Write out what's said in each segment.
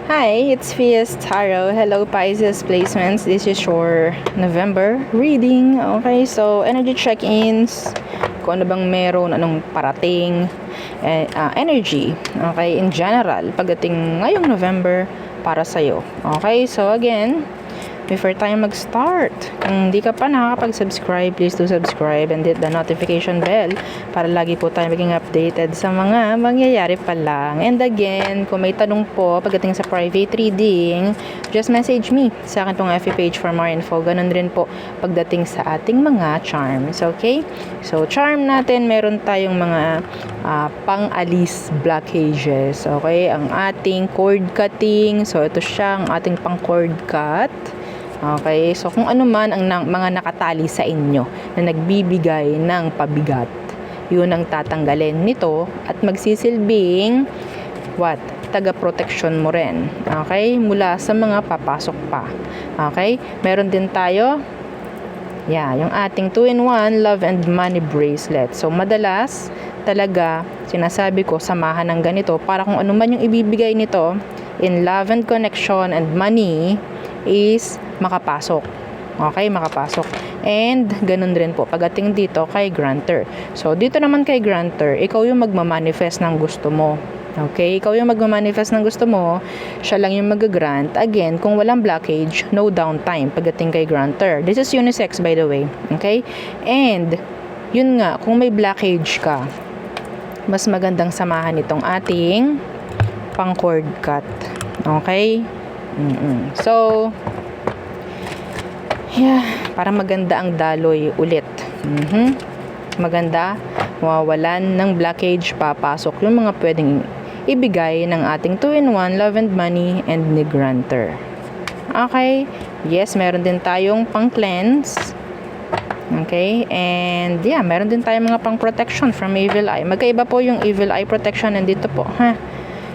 Hi, it's Fias Tarot. Hello, Pisces placements. This is your November reading. Okay, so energy check-ins. Kung ano bang meron, anong parating, energy. Okay, in general, pagdating ngayong November para sa'yo. Okay, so again, before tayo mag-start, kung hindi ka pa nakakapag-subscribe, please do subscribe and hit the notification bell para lagi po tayo maging updated sa mga mangyayari pa lang. And again, kung may tanong po pagdating sa private reading, just message me sa akin pong FB page for more info. Ganun rin po pagdating sa ating mga charms. Okay? So, charm natin, meron tayong mga pang-alis blockages. Okay? Ang ating cord cutting. So, ito siya, ang ating pang-cord cut. Okay, so kung ano man ang mga nakatali sa inyo na nagbibigay ng pabigat, yun ang tatanggalin nito at magsisilbing taga-protection mo rin. Okay, mula sa mga papasok pa. Okay, meron din tayo yung ating 2-in-1 love and money bracelet. So madalas talaga sinasabi ko samahan ng ganito para kung ano man yung ibibigay nito in love and connection and money is makapasok. Okay, makapasok. And ganun rin po pagdating dito kay grantor. So dito naman kay grantor, ikaw yung magmamanifest ng gusto mo. Okay, ikaw yung magmamanifest ng gusto mo, siya lang yung mag-grant. Again, kung walang blockage, no downtime pagdating kay grantor. This is unisex by the way. Okay? And yun nga, kung may blockage ka, mas magandang samahan itong ating pang cord cut. Okay? So, para maganda ang daloy ulit. Maganda, mawawalan ng blockage, papasok yung mga pwedeng ibigay ng ating 2-in-1 love and money and ni grantor. Okay? Yes, meron din tayong pang cleanse. Okay? And meron din tayong mga pang protection from evil eye. Magkaiba po yung evil eye protection nandito po.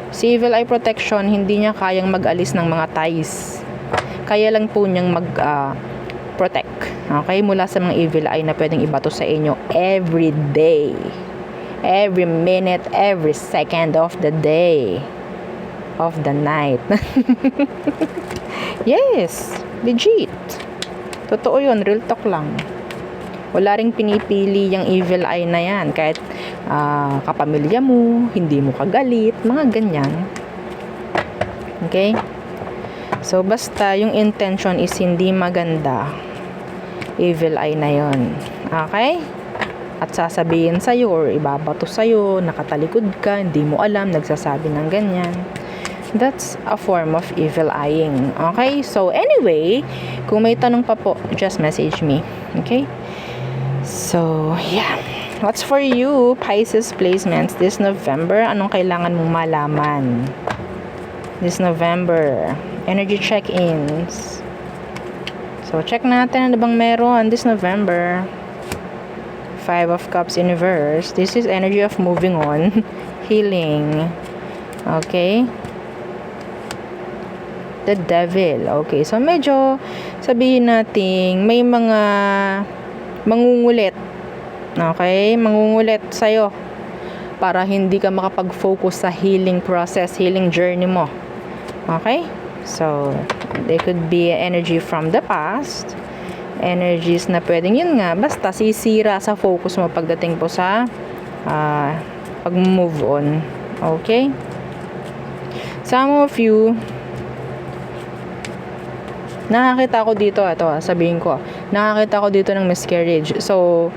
Si evil eye protection, hindi niya kayang mag-alis ng mga ties. Kaya lang po niyang protect. Okay? Mula sa mga evil eye na pwedeng ibato sa inyo every day. Every minute, every second of the day. Of the night. Yes. Legit. Totoo yun. Real talk lang. Wala ring pinipili yung evil eye na yan. Kahit kapamilya mo, hindi mo kagalit, mga ganyan. Okay? So, basta yung intention is hindi maganda, evil eye na yon. Okay? At sasabihin sa'yo or ibabato sa'yo, nakatalikod ka, hindi mo alam, nagsasabi ng ganyan. That's a form of evil eyeing. Okay? So, anyway, kung may tanong pa po, just message me. Okay? So, what's for you, Pisces placements this November? Anong kailangan mong malaman this November? Energy check-ins. So, check natin ano bang meron this November. 5 of Cups in reverse. This is energy of moving on. Healing. Okay? The Devil. Okay, so medyo sabihin natin may mga mangungulit. Okay? Mangungulit sa'yo para hindi ka makapag-focus sa healing process, healing journey mo. Okay? So, there could be energy from the past. Energies na pwedeng yun nga, basta sisira sa focus mo pagdating po sa pag-move on. Okay? Some of you, nakakita ko dito, sabihin ko, nakakita ko dito ng miscarriage. So,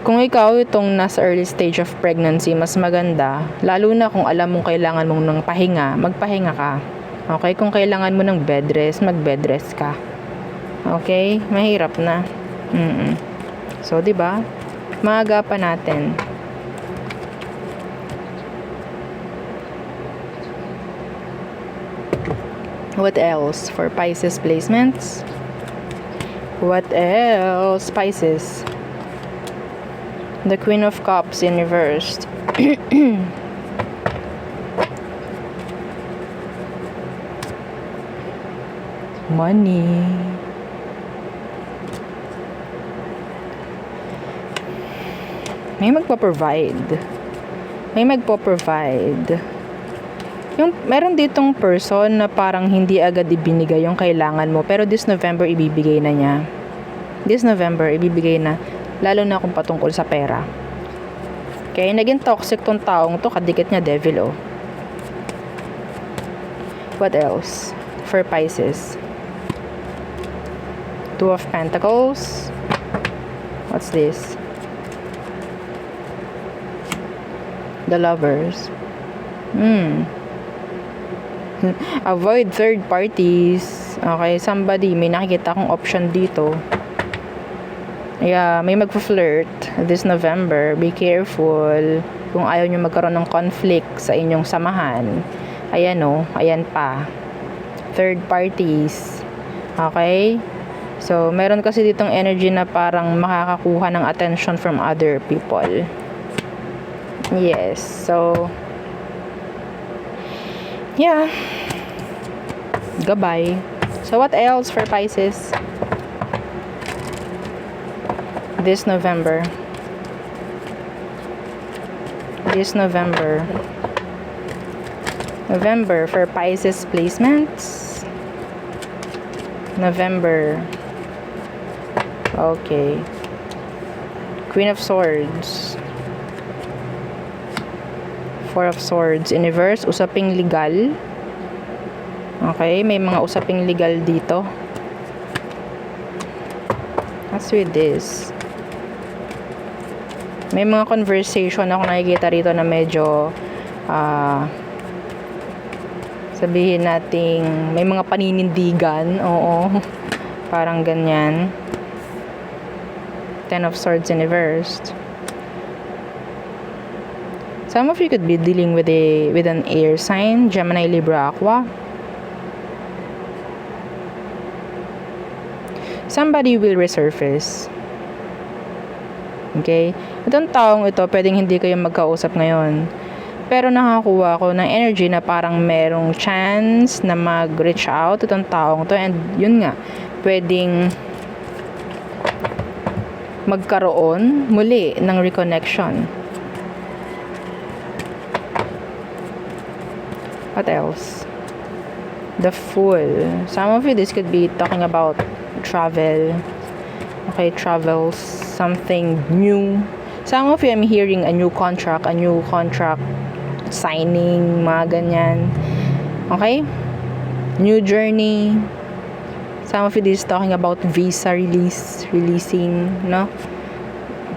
kung ikaw itong nasa early stage of pregnancy, mas maganda, lalo na kung alam mong kailangan mong ng pahinga, magpahinga ka. Okay? Kung kailangan mo ng bed rest, mag-bed rest ka. Okay? Mahirap na. So, diba? Maaga pa natin. What else for Pisces placements? What else, Pisces? The Queen of Cups in reversed. Money. May magpo-provide. Yung meron ditong person na parang hindi agad ibinigay yung kailangan mo, pero this November ibibigay na niya. This November ibibigay na, lalo na kung patungkol sa pera. Okay, naging toxic tong taong to, kadikit niya devil, oh. What else for Pisces? Two of Pentacles. What's this? The Lovers. Avoid third parties. Okay, somebody, may nakikita akong option dito. Yeah, may magpa-flirt this November. Be careful kung ayaw nyo magkaroon ng conflict sa inyong samahan. Ayan, oh, ayan pa. Third parties. Okay? So, meron kasi ditong energy na parang makakakuha ng attention from other people. Yes. So, yeah. Goodbye. So, what else for Pisces? This November. This November. November for Pisces placements. November. Okay. Queen of Swords. Four of Swords. In reverse, usaping legal. Okay, may mga usaping legal dito. What's with this? May mga conversation ako nakikita rito na medyo sabihin nating may mga paninindigan. Oo. Parang ganyan. Ten of Swords in reverse. Some of you could be dealing with an air sign, Gemini, Libra, Aqua. Somebody will resurface. Okay? Itong taong ito, pwedeng hindi kayo magkausap ngayon. Pero nakakuha ko ng energy na parang merong chance na mag-reach out itong taong to. And yun nga, pwedeng magkaroon muli ng reconnection. What else? The Fool. Some of you, this could be talking about travel. Okay, travels, something new. Some of you, I'm hearing a new contract signing, mga ganyan. Okay? New journey. Some of it is talking about visa releasing, no?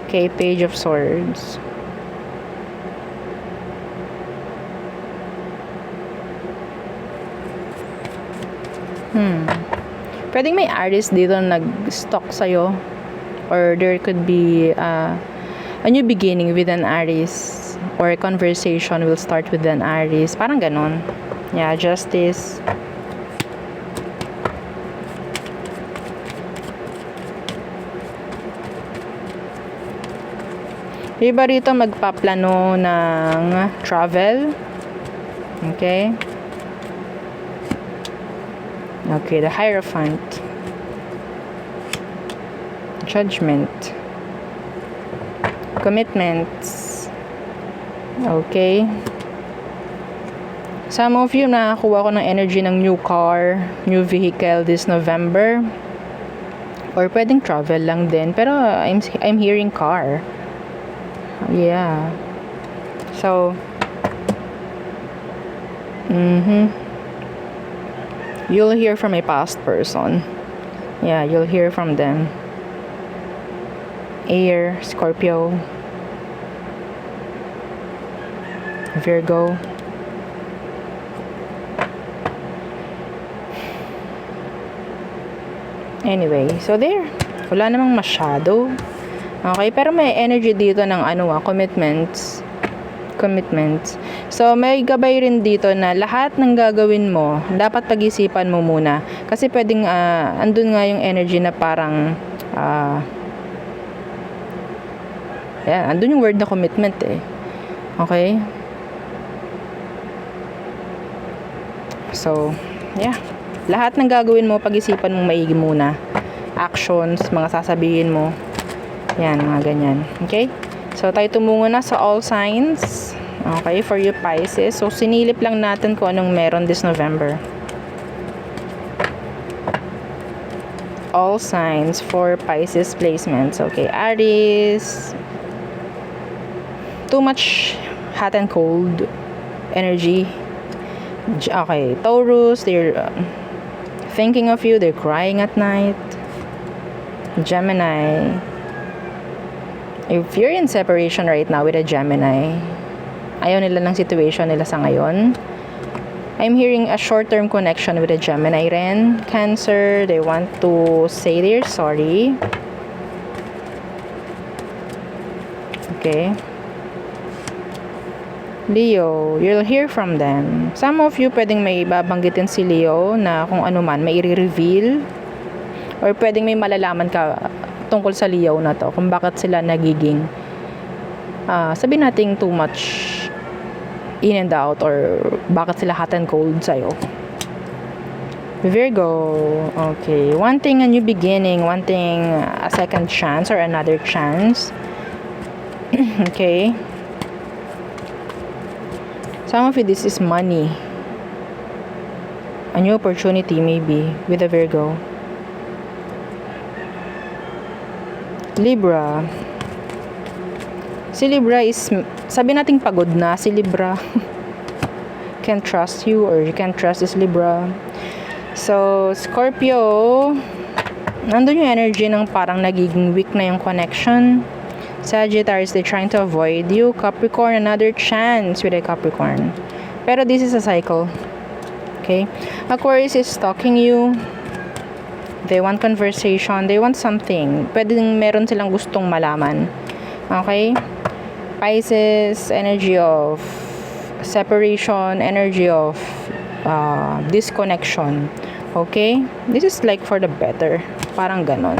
Okay, Page of Swords. Pwedeng may artist dito na nag-stalk sa'yo. Or there could be a new beginning with an artist. Or a conversation will start with an artist. Parang ganon. Yeah, Justice. Iba rito magpaplano ng travel. Okay. Okay, the Hierophant. Judgment. Commitments. Okay. Some of you, nakakuha ko ng energy ng new car, new vehicle this November. Or pwedeng travel lang din. Pero I'm hearing car. Yeah. So, you'll hear from a past person. Yeah, you'll hear from them. Air, Scorpio, Virgo. Anyway, so there. Wala namang masyado. Okay, pero may energy dito ng commitments. So, may gabay rin dito na lahat ng gagawin mo, dapat pag-isipan mo muna. Kasi pwedeng, andun nga yung energy na parang, andun yung word na commitment eh. Okay? So, yeah. Lahat ng gagawin mo, pag-isipan mo maigi muna. Actions, mga sasabihin mo. Yan, mga ganyan. Okay? So, tayo tumungo na sa all signs. Okay, for you Pisces. So, sinilip lang natin kung anong meron this November. All signs for Pisces placements. Okay, Aries. Too much hot and cold energy. Okay, Taurus. They're thinking of you. They're crying at night. Gemini. If you're in separation right now with a Gemini, ayaw nila ng situation nila sa ngayon. I'm hearing a short-term connection with a Gemini rin. Cancer, they want to say they're sorry. Okay. Leo, you'll hear from them. Some of you pwedeng may babanggitin si Leo na kung ano man, may i-reveal. Or pwedeng may malalaman ka tungkol sa Leo na to. Kung bakit sila nagiging, sabi nating too much in and out, or bakit sila hot and cold sa'yo. Virgo, okay, wanting a new beginning, wanting a second chance or another chance. Okay. Some of you, this is money. A new opportunity maybe with a Virgo. Libra. Si Libra is, sabi nating pagod na si Libra. Can't trust you, or you can't trust this Libra. So, Scorpio, nandun yung energy ng parang nagiging weak na yung connection. Sagittarius, they're trying to avoid you. Capricorn, another chance with a Capricorn. Pero this is a cycle. Okay? Aquarius is stalking you. They want conversation. They want something. Pwedeng meron silang gustong malaman. Okay? Pisces, energy of separation, energy of disconnection. Okay? This is like for the better. Parang ganon.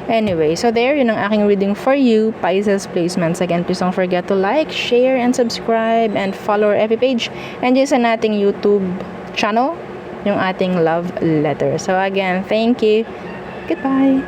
Anyway, so there, yun ang aking reading for you, Pisces placements. Again, please don't forget to like, share, and subscribe, and follow our FB page. And yun sa nating YouTube channel, yung ating love letter. So again, thank you. Goodbye.